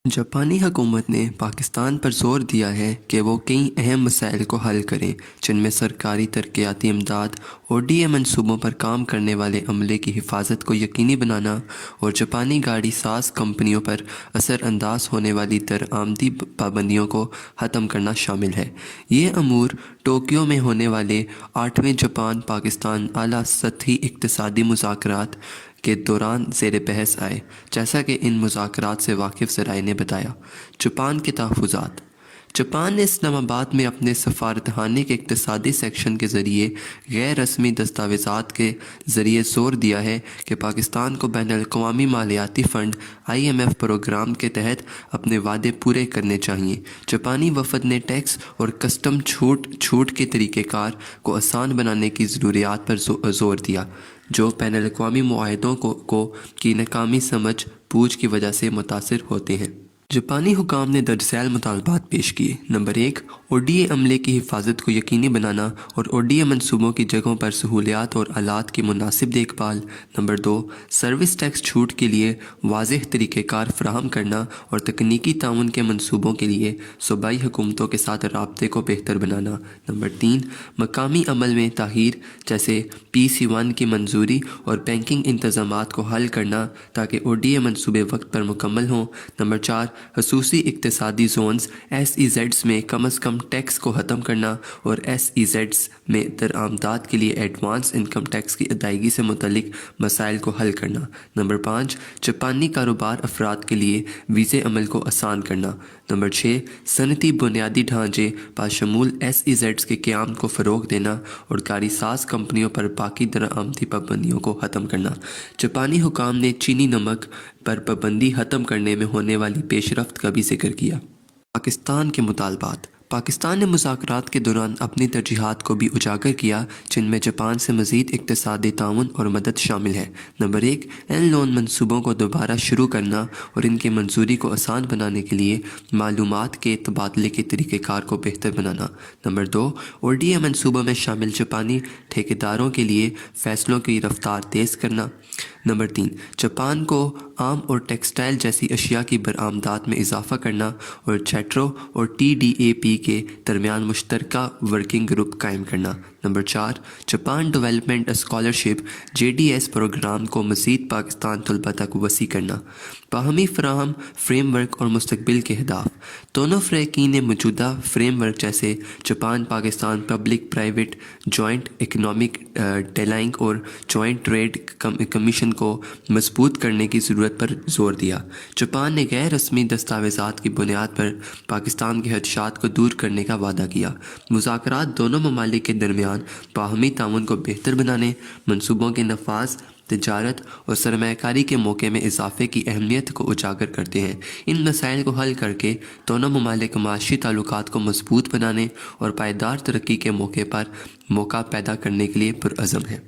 जापानी हुकूमत ने पाकिस्तान पर ज़ोर दिया है कि वो कई अहम मसाइल को हल करें, जिनमें सरकारी तरक्याती इमदाद, ODA मंसूबों पर काम करने वाले अमले की हिफाजत को यकीनी बनाना और जापानी गाड़ी साज कंपनियों पर असरअंदाज होने वाली दरआमदी पाबंदियों को ख़त्म करना शामिल है। ये अमूर टोक्यो में होने वाले 8वें जापान पाकिस्तान आला सतही इक़्तिसादी मुज़ाकरात के दौरान ज़ेर बहस आए, जैसा कि इन मुज़ाकरात से वाकिफ़ ज़राए ने बताया। जापान के तहफ़्फ़ुज़ात। जापान ने इस्लामाबाद में अपने सफारतखाने के इक़्तिसादी सेक्शन के ज़रिए गैर रस्मी दस्तावेज़ात के ज़रिए ज़ोर दिया है कि पाकिस्तान को बैनुल-अक़वामी मालियाती फ़ंड IMF प्रोग्राम के तहत अपने वादे पूरे करने चाहिए। जापानी वफ़द ने टैक्स और कस्टम छूट के तरीक़ेकार को आसान बनाने की ज़रूरियात पर ज़ोर दिया, जो बैनुल-अक़वामी मुआहदों की नाकामी समझ बूझ की वजह से मुतासिर होते हैं। जापानी हुकाम ने दरअसल मुतालबात पेश किए। नंबर 1, ODA अमले की हिफाजत को यकीनी बनाना और ODA मनसूबों की जगहों पर सहूलियात और आलात की मुनासिब देखभाल। नंबर 2, सर्विस टैक्स छूट के लिए वाज़ेह तरीक़ेकार फराहम करना और तकनीकी ताउन के मनसूबों के लिए सूबाई हुकूमतों के साथ राब्ते को बेहतर बनाना। नंबर 3, मकामी अमल में ताहीर जैसे PC1 की मंजूरी और बैंकिंग इंतज़ामात को हल करना ताकि ODA मनसूबे वक्त पर मुकम्मल हों। नंबर 4, खसूसी इक़्तिसादी ज़ोन्स SEZs में कम से कम टैक्स को ख़त्म करना और SEZs में दरआमदात के लिए एडवांस इनकम टैक्स की अदायगी से मुतल्लिक मसाइल को हल करना। नंबर 5, जापानी कारोबार अफराद के लिए वीज़े अमल को आसान करना। नंबर 6, सनती बुनियादी ढांचे बाशमूल SEZs के क़याम को फ़रोग़ देना और गाड़ी साज कंपनियों पर बाकी दरआमदी पाबंदियों को ख़त्म करना। जापानी हुकाम ने चीनी नमक पर पाबंदी ख़त्म करने में होने वाली पेशरफ्त का भी जिक्र किया। पाकिस्तान के मुतालबात। पाकिस्तान ने मुज़ाकरात के दौरान अपनी तरजीहात को भी उजागर किया, जिनमें जापान से मज़ीद इक़्तिसादी ताउन और मदद शामिल है। नंबर 1, एन लोन मनसूबों को दोबारा शुरू करना और इनकी मंजूरी को आसान बनाने के लिए मालूमात के तबादले के तरीक़ेकार को बेहतर बनाना। नंबर 2, ODA मनसूबों में शामिल जापानी ठेकेदारों के लिए फ़ैसलों की रफ्तार तेज़ करना। नंबर 3, जापान को आम और टेक्सटाइल जैसी अशिया की बरामदात में इजाफ़ा करना और चैट्रो और TDAP के दरमियान मुश्तरका वर्किंग ग्रुप कायम करना। Number 4, Japan development scholarship JDS programme को मज़ीद पाकिस्तान तलबा तक वसी करना। बाहमी फ़राहम फ्रेमवर्क और मुस्तकबिल के अहदाफ। दोनों फ़रीक़ीन ने मौजूदा फ्रेमवर्क जैसे Japan Pakistan public private joint economic delaying और जॉइंट ट्रेड कमीशन को मजबूत करने की ज़रूरत पर ज़ोर दिया। जापान ने गैर रस्मी दस्तावेज़ात की बुनियाद पर पाकिस्तान के खदशात को दूर करने का वादा किया। मुज़ाकरात दोनों ममालिक के दरमियान बाहमी ताउन को बेहतर बनाने, मनसूबों के नफाज, तिजारत और सरमायाकारी के मौके में इजाफे की अहमियत को उजागर करते हैं। इन मसाइल को हल करके दोनों ममालिक माशी ताल्लुकात को मजबूत बनाने और पायदार तरक्की के मौका पैदा करने के लिए पुरअज़म हैं।